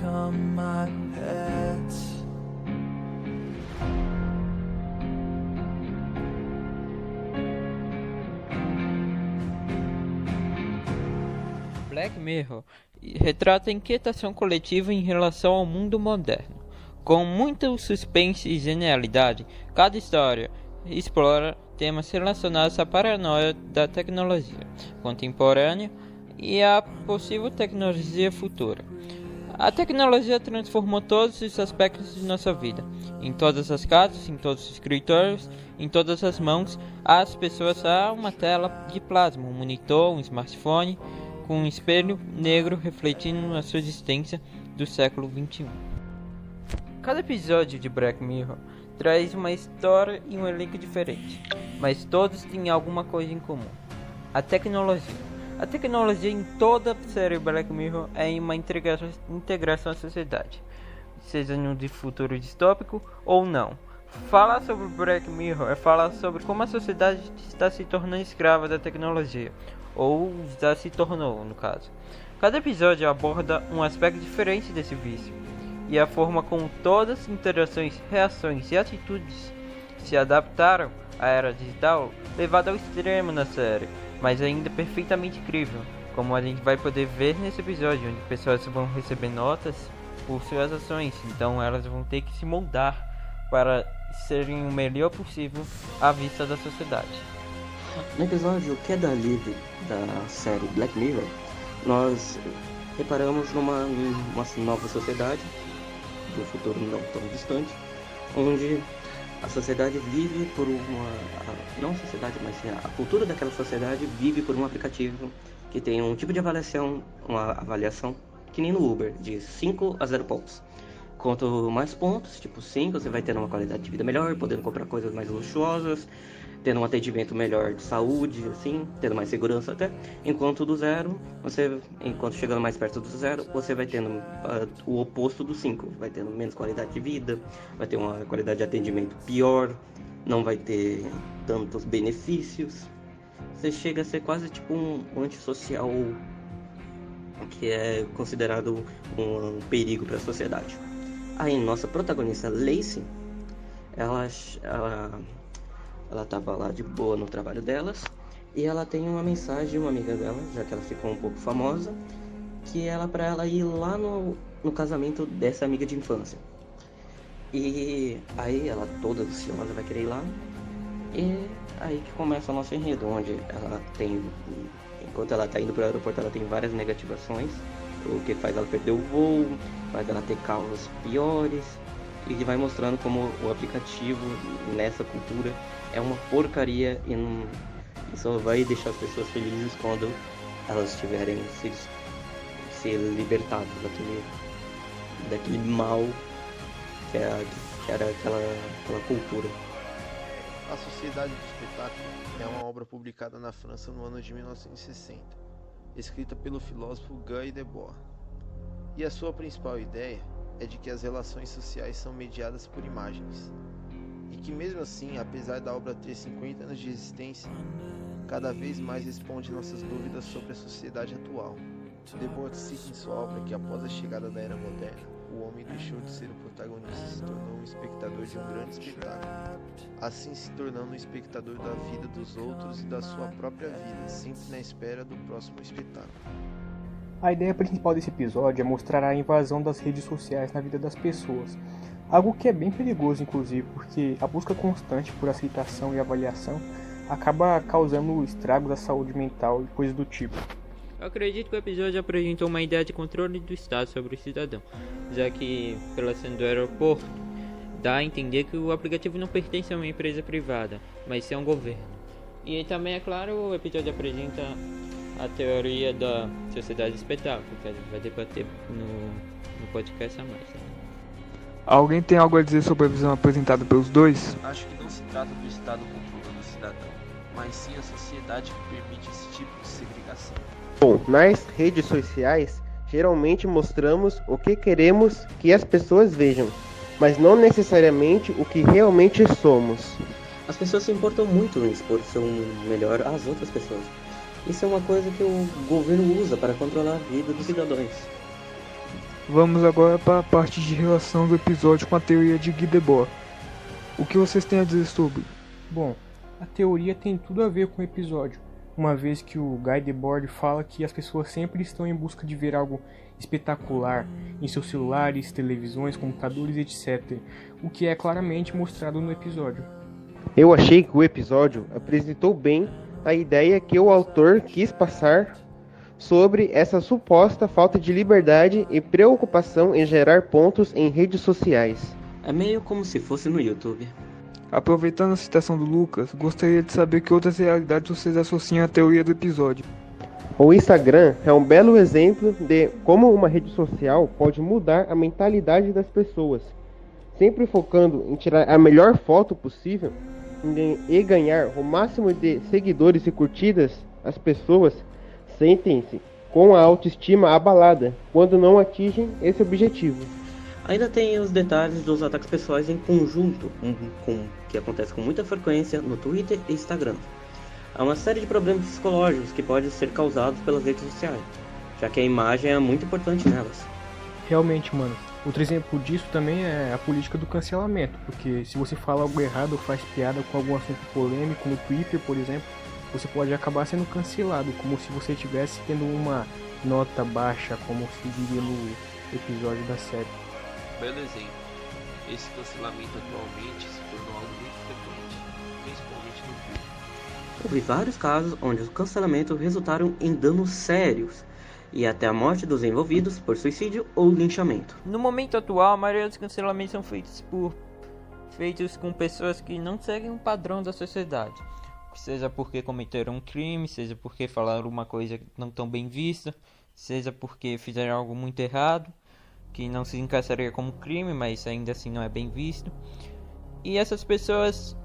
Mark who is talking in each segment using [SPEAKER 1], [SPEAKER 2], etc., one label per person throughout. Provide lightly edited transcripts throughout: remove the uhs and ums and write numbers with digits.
[SPEAKER 1] become my pets.
[SPEAKER 2] Black Mirror retrata a inquietação coletiva em relação ao mundo moderno. Com muito suspense e genialidade, cada história explora temas relacionados à paranoia da tecnologia contemporânea e à possível tecnologia futura. A tecnologia transformou todos os aspectos de nossa vida. Em todas as casas, em todos os escritórios, em todas as mãos, as pessoas há uma tela de plasma, um monitor, um smartphone, com um espelho negro refletindo a sua existência do século XXI. Cada episódio de Black Mirror traz uma história e um elenco diferente, mas todos têm alguma coisa em comum: a tecnologia. A tecnologia em toda a série Black Mirror é uma integração à sociedade, seja no de futuro distópico ou não. Falar sobre Black Mirror é falar sobre como a sociedade está se tornando escrava da tecnologia, ou já se tornou, no caso. Cada episódio aborda um aspecto diferente desse vício, e a forma como todas as interações, reações e atitudes se adaptaram à era digital, levada ao extremo na série, mas ainda perfeitamente incrível, como a gente vai poder ver nesse episódio, onde pessoas vão receber notas por suas ações, então elas vão ter que se moldar para serem o melhor possível à vista da sociedade.
[SPEAKER 3] No episódio Queda Livre da série Black Mirror, nós reparamos numa nova sociedade, do futuro não tão distante, onde a sociedade vive por não a sociedade, mas sim a cultura daquela sociedade vive por um aplicativo que tem um tipo de avaliação, uma avaliação que nem no Uber, de 5 a 0 pontos. Quanto mais pontos, tipo 5, você vai tendo uma qualidade de vida melhor, podendo comprar coisas mais luxuosas, tendo um atendimento melhor de saúde, assim, tendo mais segurança até. Enquanto do 0, enquanto chegando mais perto do 0, você vai tendo o oposto do 5, vai tendo menos qualidade de vida, vai ter uma qualidade de atendimento pior, não vai ter tantos benefícios. Você chega a ser quase tipo um antissocial, que é considerado um perigo para a sociedade. Aí nossa protagonista Lacey, ela tava lá de boa no trabalho delas, e ela tem uma mensagem de uma amiga dela, já que ela ficou um pouco famosa, que ela para ela ir lá no casamento dessa amiga de infância. E aí ela toda ansiosa vai querer ir lá, e aí que começa o nosso enredo, onde ela tem, enquanto ela tá indo para o aeroporto, ela tem várias negativações, o que faz ela perder o voo, faz ela ter causas piores, e vai mostrando como o aplicativo nessa cultura é uma porcaria e só vai deixar as pessoas felizes quando elas tiverem se libertadas daquele mal que era aquela cultura.
[SPEAKER 4] A Sociedade do Espetáculo é uma obra publicada na França no ano de 1960, escrita pelo filósofo Guy Debord. E a sua principal ideia é de que as relações sociais são mediadas por imagens, e que mesmo assim, apesar da obra ter 50 anos de existência, cada vez mais responde nossas dúvidas sobre a sociedade atual. Debord cita em sua obra que após a chegada da era moderna, o homem deixou de ser o protagonista e se tornou um espectador de um grande espetáculo, assim se tornando um espectador da vida dos outros e da sua própria vida, sempre na espera do próximo espetáculo.
[SPEAKER 5] A ideia principal desse episódio é mostrar a invasão das redes sociais na vida das pessoas, algo que é bem perigoso inclusive, porque a busca constante por aceitação e avaliação acaba causando estragos à saúde mental e coisas do tipo.
[SPEAKER 2] Eu acredito que o episódio apresentou uma ideia de controle do Estado sobre o cidadão, já que, pela cena do aeroporto, dá a entender que o aplicativo não pertence a uma empresa privada, mas sim a um governo. E também, é claro, o episódio apresenta a teoria da sociedade do espetáculo, que a gente vai debater no podcast a mais. Né?
[SPEAKER 6] Alguém tem algo a dizer sobre a visão apresentada pelos dois?
[SPEAKER 7] Acho que não se trata do Estado controlando o cidadão, mas sim a sociedade que permite esse tipo de segregação.
[SPEAKER 8] Bom, nas redes sociais, geralmente mostramos o que queremos que as pessoas vejam, mas não necessariamente o que realmente somos.
[SPEAKER 3] As pessoas se importam muito em expor seu melhor às outras pessoas. Isso é uma coisa que o governo usa para controlar a vida dos cidadãos.
[SPEAKER 6] Vamos agora para a parte de relação do episódio com a teoria de Guy Debord. O que vocês têm a dizer sobre?
[SPEAKER 5] Bom, a teoria tem tudo a ver com o episódio, uma vez que o Guy Debord fala que as pessoas sempre estão em busca de ver algo espetacular em seus celulares, televisões, computadores, etc., o que é claramente mostrado no episódio.
[SPEAKER 8] Eu achei que o episódio apresentou bem a ideia que o autor quis passar sobre essa suposta falta de liberdade e preocupação em gerar pontos em redes sociais.
[SPEAKER 3] É meio como se fosse no YouTube.
[SPEAKER 6] Aproveitando a citação do Lucas, gostaria de saber que outras realidades vocês associam à teoria do episódio.
[SPEAKER 8] O Instagram é um belo exemplo de como uma rede social pode mudar a mentalidade das pessoas, sempre focando em tirar a melhor foto possível e ganhar o máximo de seguidores e curtidas. As pessoas sentem-se com a autoestima abalada quando não atingem esse objetivo.
[SPEAKER 3] Ainda tem os detalhes dos ataques pessoais em conjunto, que acontece com muita frequência no Twitter e Instagram. Há uma série de problemas psicológicos que podem ser causados pelas redes sociais, já que a imagem é muito importante nelas.
[SPEAKER 5] Realmente, mano. Outro exemplo disso também é a política do cancelamento, porque se você fala algo errado ou faz piada com algum assunto polêmico no Twitter, por exemplo, você pode acabar sendo cancelado, como se você estivesse tendo uma nota baixa, como se diria no episódio da série.
[SPEAKER 7] Belo exemplo. Esse cancelamento atualmente se tornou algo muito frequente, principalmente no Twitter.
[SPEAKER 3] Houve vários casos onde os cancelamentos resultaram em danos sérios e até a morte dos envolvidos por suicídio ou linchamento.
[SPEAKER 2] No momento atual, a maioria dos cancelamentos são feitos com pessoas que não seguem o padrão da sociedade. Seja porque cometeram um crime, seja porque falaram uma coisa não tão bem vista, seja porque fizeram algo muito errado, que não se encaixaria como crime, mas ainda assim não é bem visto. E essas pessoas,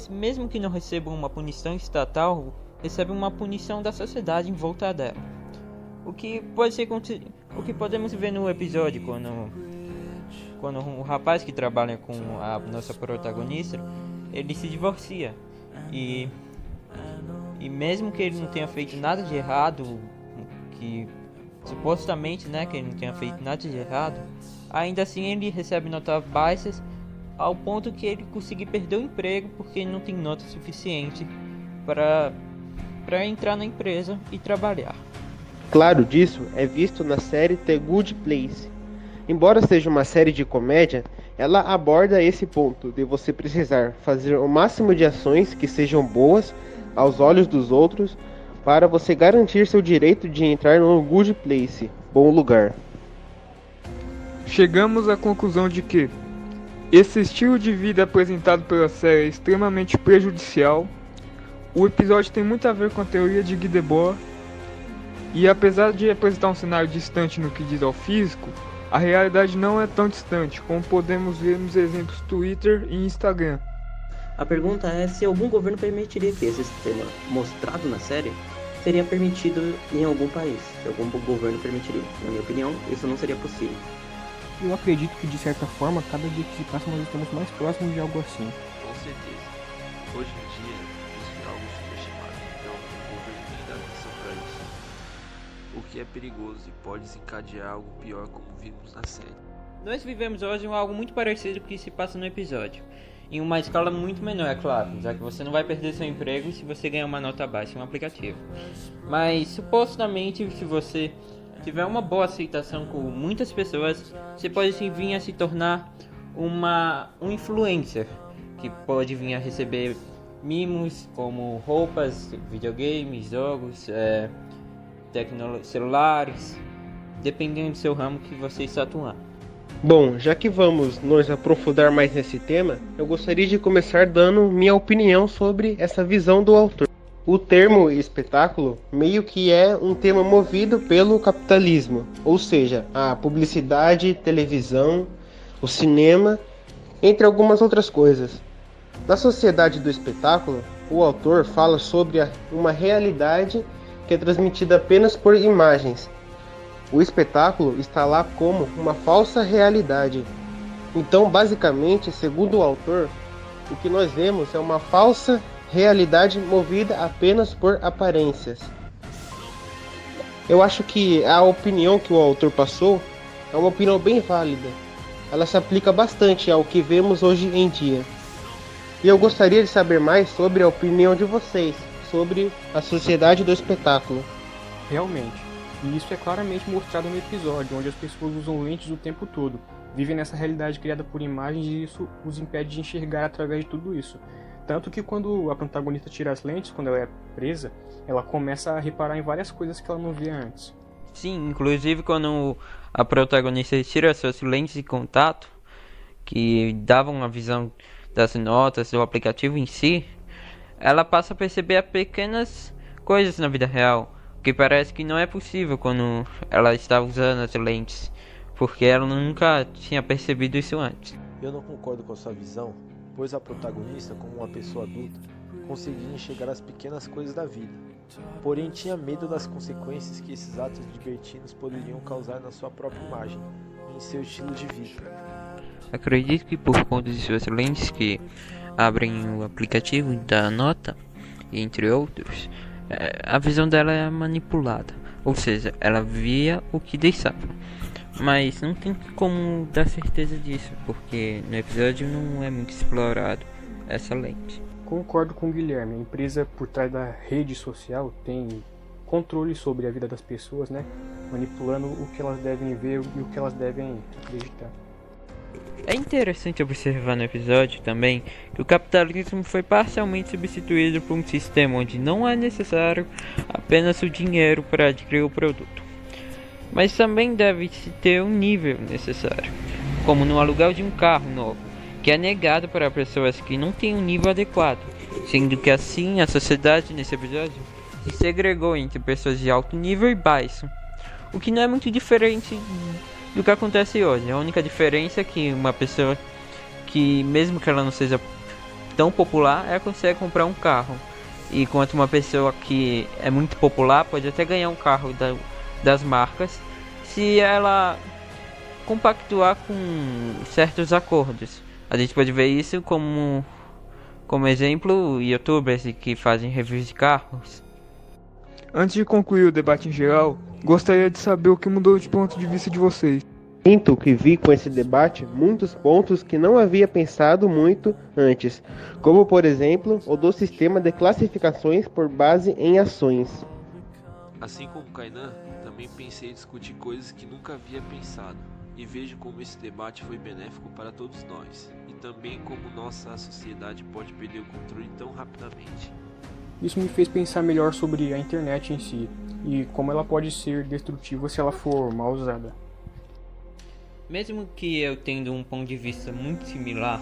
[SPEAKER 2] mesmo que não recebam uma punição estatal, recebem uma punição da sociedade em volta dela. O que podemos ver no episódio quando o rapaz que trabalha com a nossa protagonista, ele se divorcia. E mesmo que ele não tenha feito nada de errado, que supostamente, que ele não tenha feito nada de errado, ainda assim ele recebe notas baixas ao ponto que ele consegue perder o emprego porque ele não tem nota suficiente para entrar na empresa e trabalhar.
[SPEAKER 8] Claro disso é visto na série The Good Place. Embora seja uma série de comédia, ela aborda esse ponto de você precisar fazer o máximo de ações que sejam boas aos olhos dos outros para você garantir seu direito de entrar no Good Place, bom lugar.
[SPEAKER 6] Chegamos à conclusão de que esse estilo de vida apresentado pela série é extremamente prejudicial. O episódio tem muito a ver com a teoria de Guy Debord, e apesar de apresentar um cenário distante no que diz ao físico, a realidade não é tão distante, como podemos ver nos exemplos Twitter e Instagram.
[SPEAKER 3] A pergunta é se algum governo permitiria que esse sistema mostrado na série seria permitido em algum país. Se algum governo permitiria. Na minha opinião, isso não seria possível.
[SPEAKER 5] Eu acredito que, de certa forma, cada dia que se passa nós estamos mais próximos de algo assim.
[SPEAKER 7] Com certeza. Hoje em dia, isso é algo superestimado, então o governo tem que dar atenção para isso. O que é perigoso e pode desencadear algo pior, como vimos na série.
[SPEAKER 2] Nós vivemos hoje algo muito parecido com o que se passa no episódio. Em uma escala muito menor, é claro, já que você não vai perder seu emprego se você ganhar uma nota baixa em um aplicativo. Mas, supostamente, se você tiver uma boa aceitação com muitas pessoas, você pode vir a se tornar um influencer, que pode vir a receber mimos como roupas, videogames, jogos, celulares, dependendo do seu ramo que você está atuando.
[SPEAKER 8] Bom, já que vamos nos aprofundar mais nesse tema, eu gostaria de começar dando minha opinião sobre essa visão do autor. O termo espetáculo meio que é um tema movido pelo capitalismo, ou seja, a publicidade, televisão, o cinema, entre algumas outras coisas. Na sociedade do espetáculo, o autor fala sobre uma realidade que é transmitida apenas por imagens. O espetáculo está lá como uma falsa realidade. Então, basicamente, segundo o autor, o que nós vemos é uma falsa realidade movida apenas por aparências. Eu acho que a opinião que o autor passou é uma opinião bem válida. Ela se aplica bastante ao que vemos hoje em dia. E eu gostaria de saber mais sobre a opinião de vocês, sobre a sociedade do espetáculo.
[SPEAKER 5] Realmente. E isso é claramente mostrado no episódio, onde as pessoas usam lentes o tempo todo, vivem nessa realidade criada por imagens e isso os impede de enxergar através de tudo isso. Tanto que quando a protagonista tira as lentes, quando ela é presa, ela começa a reparar em várias coisas que ela não via antes.
[SPEAKER 2] Sim, inclusive quando a protagonista tira suas lentes de contato, que davam a visão das notas do aplicativo em si, ela passa a perceber pequenas coisas na vida real, que parece que não é possível quando ela está usando as lentes, porque ela nunca tinha percebido isso antes.
[SPEAKER 9] Eu não concordo com a sua visão, pois a protagonista, como uma pessoa adulta, conseguia enxergar as pequenas coisas da vida, porém tinha medo das consequências que esses atos libertinos poderiam causar na sua própria imagem e em seu estilo de vida.
[SPEAKER 2] Acredito que por conta de suas lentes que abrem o aplicativo da nota, entre outros, a visão dela é manipulada, ou seja, ela via o que deixava. Mas não tem como dar certeza disso, porque no episódio não é muito explorado essa lente.
[SPEAKER 5] Concordo com o Guilherme, a empresa por trás da rede social tem controle sobre a vida das pessoas, né? Manipulando o que elas devem ver e o que elas devem acreditar.
[SPEAKER 2] É interessante observar no episódio também que o capitalismo foi parcialmente substituído por um sistema onde não é necessário apenas o dinheiro para adquirir o produto, mas também deve-se ter um nível necessário, como no aluguel de um carro novo, que é negado para pessoas que não têm um nível adequado, sendo que assim a sociedade nesse episódio se segregou entre pessoas de alto nível e baixo, o que não é muito diferente do que acontece hoje. A única diferença é que uma pessoa que, mesmo que ela não seja tão popular, ela consegue comprar um carro, enquanto uma pessoa que é muito popular pode até ganhar um carro das marcas se ela compactuar com certos acordos. A gente pode ver isso como exemplo youtubers que fazem reviews de carros.
[SPEAKER 6] Antes de concluir o debate em geral, gostaria de saber o que mudou de ponto de vista de vocês.
[SPEAKER 8] Sinto que vi com esse debate muitos pontos que não havia pensado muito antes, como por exemplo o do sistema de classificações por base em ações.
[SPEAKER 7] Assim como Kainan, também pensei em discutir coisas que nunca havia pensado, e vejo como esse debate foi benéfico para todos nós, e também como nossa sociedade pode perder o controle tão rapidamente.
[SPEAKER 5] Isso me fez pensar melhor sobre a internet em si e como ela pode ser destrutiva se ela for mal usada.
[SPEAKER 2] Mesmo que eu tendo um ponto de vista muito similar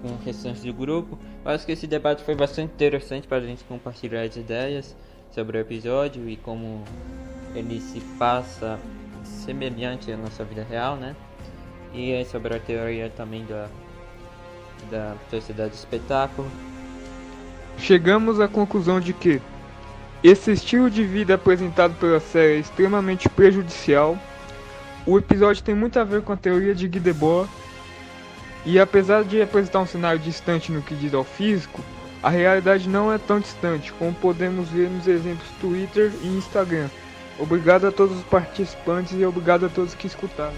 [SPEAKER 2] com o restante do grupo, eu acho que esse debate foi bastante interessante para a gente compartilhar as ideias sobre o episódio e como ele se passa semelhante à nossa vida real, né? E sobre a teoria também da sociedade do espetáculo.
[SPEAKER 6] Chegamos à conclusão de que esse estilo de vida apresentado pela série é extremamente prejudicial. O episódio tem muito a ver com a teoria de Guy Debord, e apesar de apresentar um cenário distante no que diz ao físico, a realidade não é tão distante, como podemos ver nos exemplos Twitter e Instagram. Obrigado a todos os participantes e obrigado a todos que escutaram.